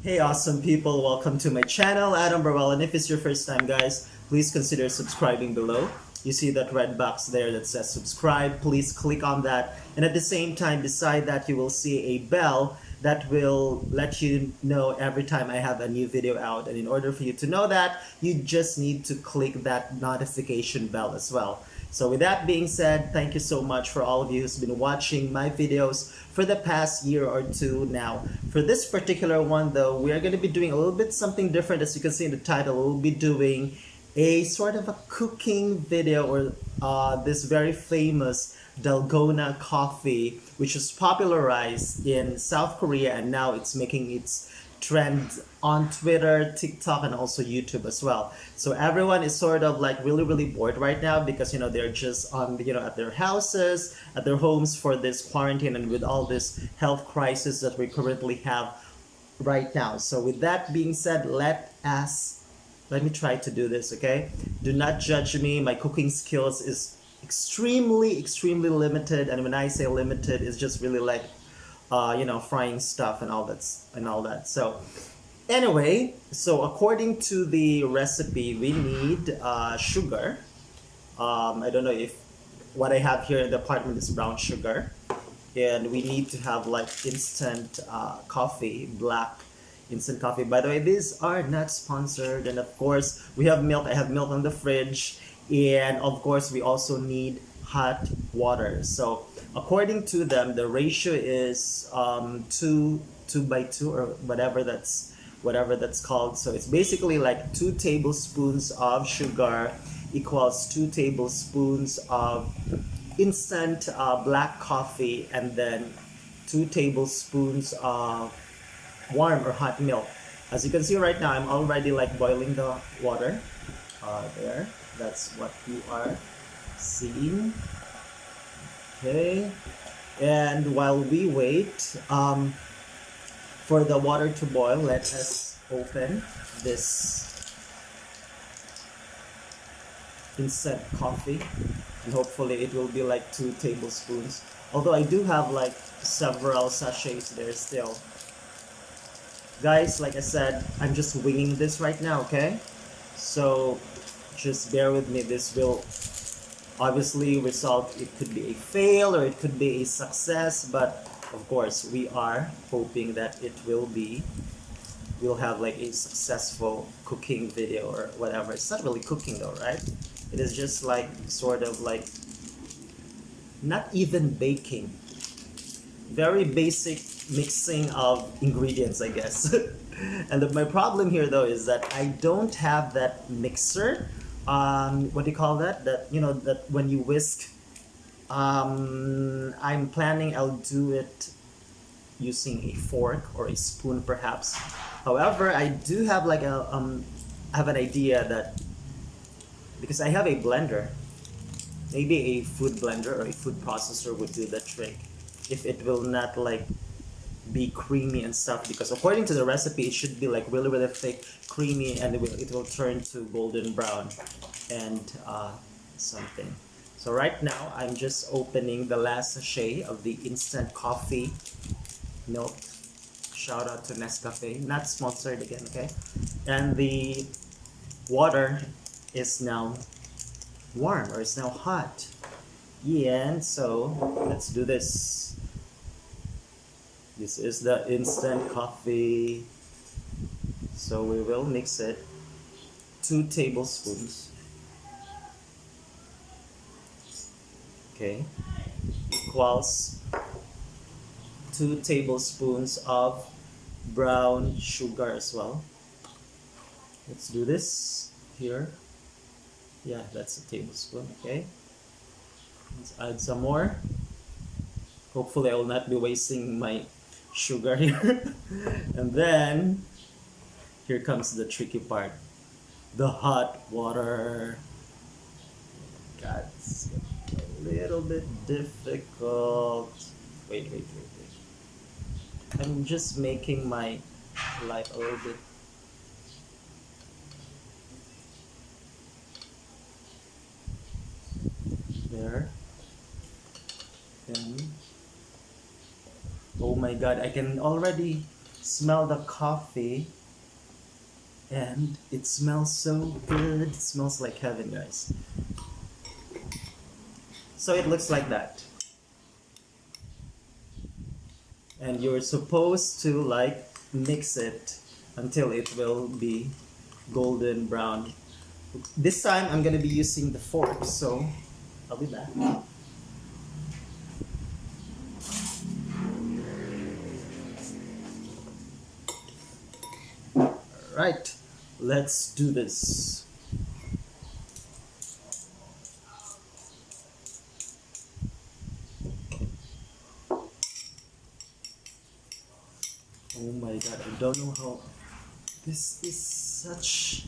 Hey awesome people, welcome to my channel, Adam Burwell, and if it's your first time guys, please consider subscribing below. You see that red box there that says subscribe, please click on that, and at the same time beside that you will see a bell that will let you know every time I have a new video out, and in order for you to know that, you just need to click that notification bell as well. So with that being said, thank you so much for all of you who's been watching my videos for the past year or two now. For this particular one though, we are going to be doing a little bit something different. As you can see in the title, we'll be doing a sort of a cooking video, or this very famous Dalgona coffee, which was popularized in South Korea, and now it's making its trend on Twitter, TikTok, and also YouTube as well. So everyone is sort of like really bored right now because they're just on at their houses, at their homes for this quarantine, and with all this health crisis that we currently have right now. So with that being said, let me try to do this, okay? Do not judge me. My cooking skills is extremely limited, and when I say limited, it's just really like frying stuff and all that. So anyway, so according to the recipe, we need sugar. I don't know if what I have here in the apartment is brown sugar, and we need to have like instant coffee, black instant coffee. By the way, these are not sponsored, and of course we have milk. I have milk on the fridge, and of course we also need hot water. So according to them, the ratio is 2 by 2, or whatever that's called. So it's basically like 2 tablespoons of sugar equals 2 tablespoons of instant black coffee, and then 2 tablespoons of warm or hot milk. As you can see right now, I'm already like boiling the water. There, that's what you are seeing. Okay, and while we wait for the water to boil, let us open this instant coffee, and hopefully it will be like 2 tablespoons. Although I do have like several sachets there still. Guys, like I said, I'm just winging this right now, okay? So just bear with me. This will obviously result, it could be a fail or it could be a success, but of course we are hoping that we'll have like a successful cooking video or whatever. It's not really cooking though, right? It is just like sort of like not even baking, very basic mixing of ingredients, I guess. And my problem here though is that I don't have that mixer. What do you call that? That when you whisk. I'm planning I'll do it using a fork or a spoon perhaps. However, I do have like have an idea that because I have a blender, maybe a food blender or a food processor would do the trick if it will not like be creamy and stuff, because according to the recipe it should be like really thick, creamy, and it will turn to golden brown and something. So right now I'm just opening the last sachet of the instant coffee milk. Shout out to Nescafe, not sponsored again, okay? And the water is now warm, or it's now hot. Yeah, and so let's do this. This is the instant coffee. So we will mix it. 2 tablespoons. Okay. Equals 2 tablespoons of brown sugar as well. Let's do this here. Yeah, that's a tablespoon. Okay. Let's add some more. Hopefully I will not be wasting my sugar here. And then here comes the tricky part, the hot water. God, it's a little bit difficult. Wait. I'm just making my life a little bit there. And oh my god, I can already Smell the coffee, and it smells so good. It smells like heaven, guys. So it looks like that. And you're supposed to like mix it until it will be golden brown. This time I'm gonna be using the fork, so I'll be back. Right, let's do this. Oh my god, I don't know how. This is such.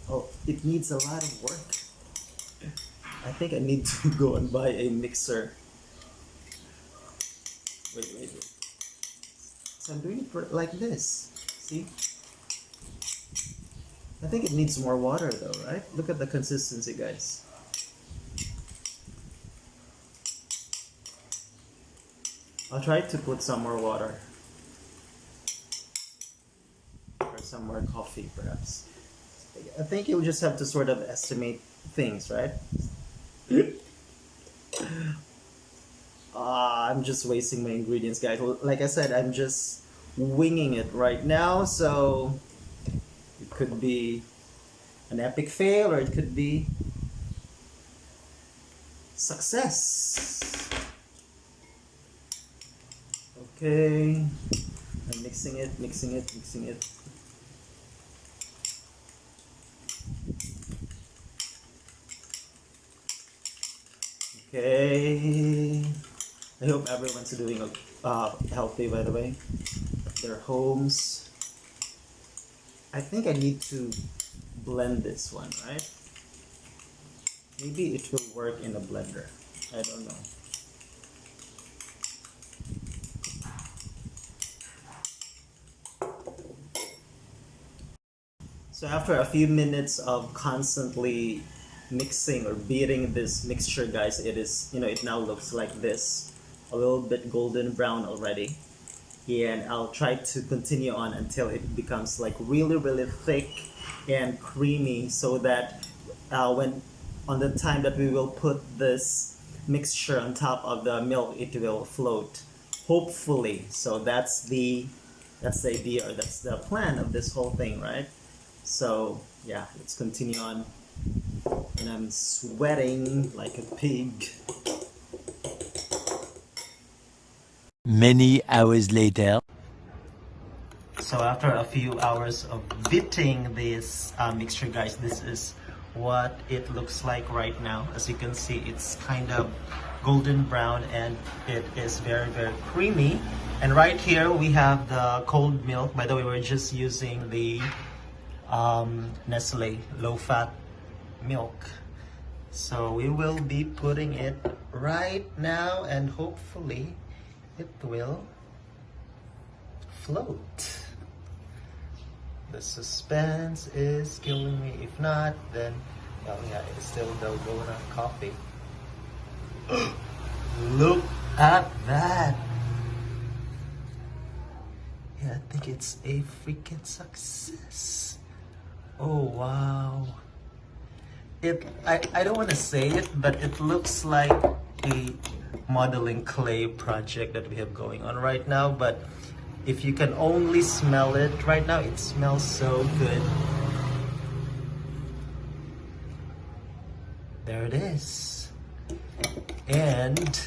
Oh, it needs a lot of work. I think I need to go and buy a mixer. Wait. So I'm doing it like this. See? I think it needs more water though, right? Look at the consistency, guys. I'll try to put some more water. Or some more coffee, perhaps. I think you'll just have to sort of estimate things, right? I'm just wasting my ingredients, guys. Like I said, I'm just winging it right now, so it could be an epic fail or it could be success. Okay, I'm mixing it. Okay, I hope everyone's doing healthy, by the way, their homes. I think I need to blend this one, right? Maybe it will work in a blender. I don't know. So after a few minutes of constantly mixing or beating this mixture, guys, it is, it now looks like this, a little bit golden brown already. And I'll try to continue on until it becomes like really thick and creamy, so that when on the time that we will put this mixture on top of the milk, it will float, hopefully. So that's the idea, or that's the plan of this whole thing, right? So yeah, let's continue on. And I'm sweating like a pig. Many hours later. So after a few hours of beating this mixture, guys, this is what it looks like right now. As you can see, it's kind of golden brown and it is very creamy. And right here we have the cold milk. By the way, we're just using the Nestle low-fat milk. So we will be putting it right now, and hopefully it will float. The suspense is killing me. If not, then, well, yeah, it's still Dalgona coffee. Look at that! Yeah, I think it's a freaking success. Oh, wow. I don't want to say it, but it looks like a modeling clay project that we have going on right now. But if you can only smell it right now, it smells so good. There it is. And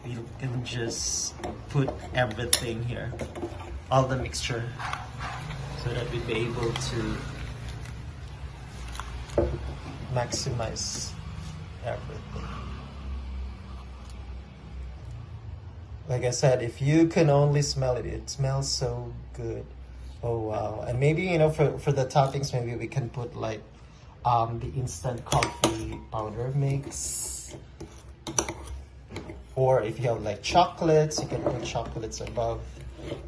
you can just put everything here, all the mixture, so that we'll be able to maximize everything. Like I said, if you can only smell it, it smells so good. Oh wow. And maybe, for the toppings, maybe we can put like the instant coffee powder mix. Or if you have like chocolates, you can put chocolates above.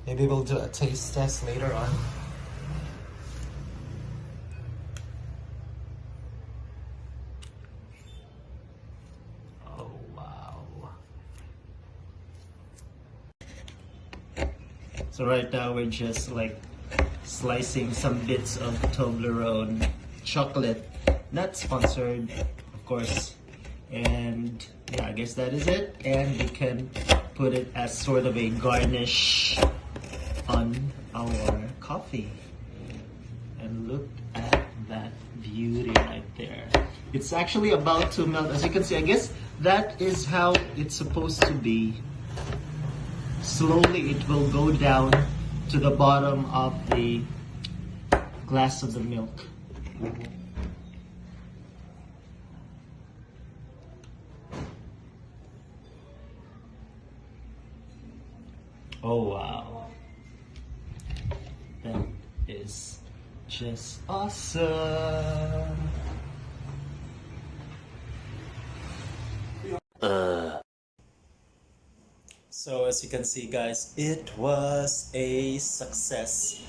Maybe we'll do a taste test later on. So right now we're just like slicing some bits of Toblerone chocolate, not sponsored, of course. And yeah, I guess that is it. And we can put it as sort of a garnish on our coffee. And look at that beauty right there. It's actually about to melt. As you can see, I guess that is how it's supposed to be. Slowly it will go down to the bottom of the glass of the milk. Oh wow. That is just awesome. So as you can see guys, it was a success.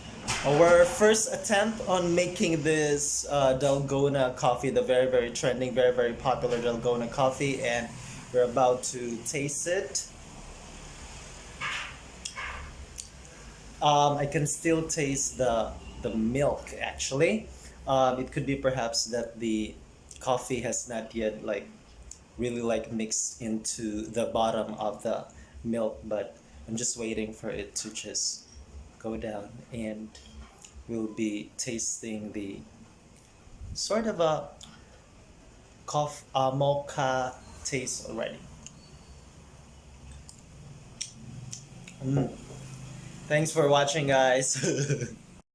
Our first attempt on making this Dalgona coffee, the very trending, very popular Dalgona coffee, and we're about to taste it. I can still taste the milk actually. It could be perhaps that the coffee has not yet like really like mixed into the bottom of the milk, but I'm just waiting for it to just go down, and we'll be tasting the sort of a mocha taste already. Thanks for watching guys.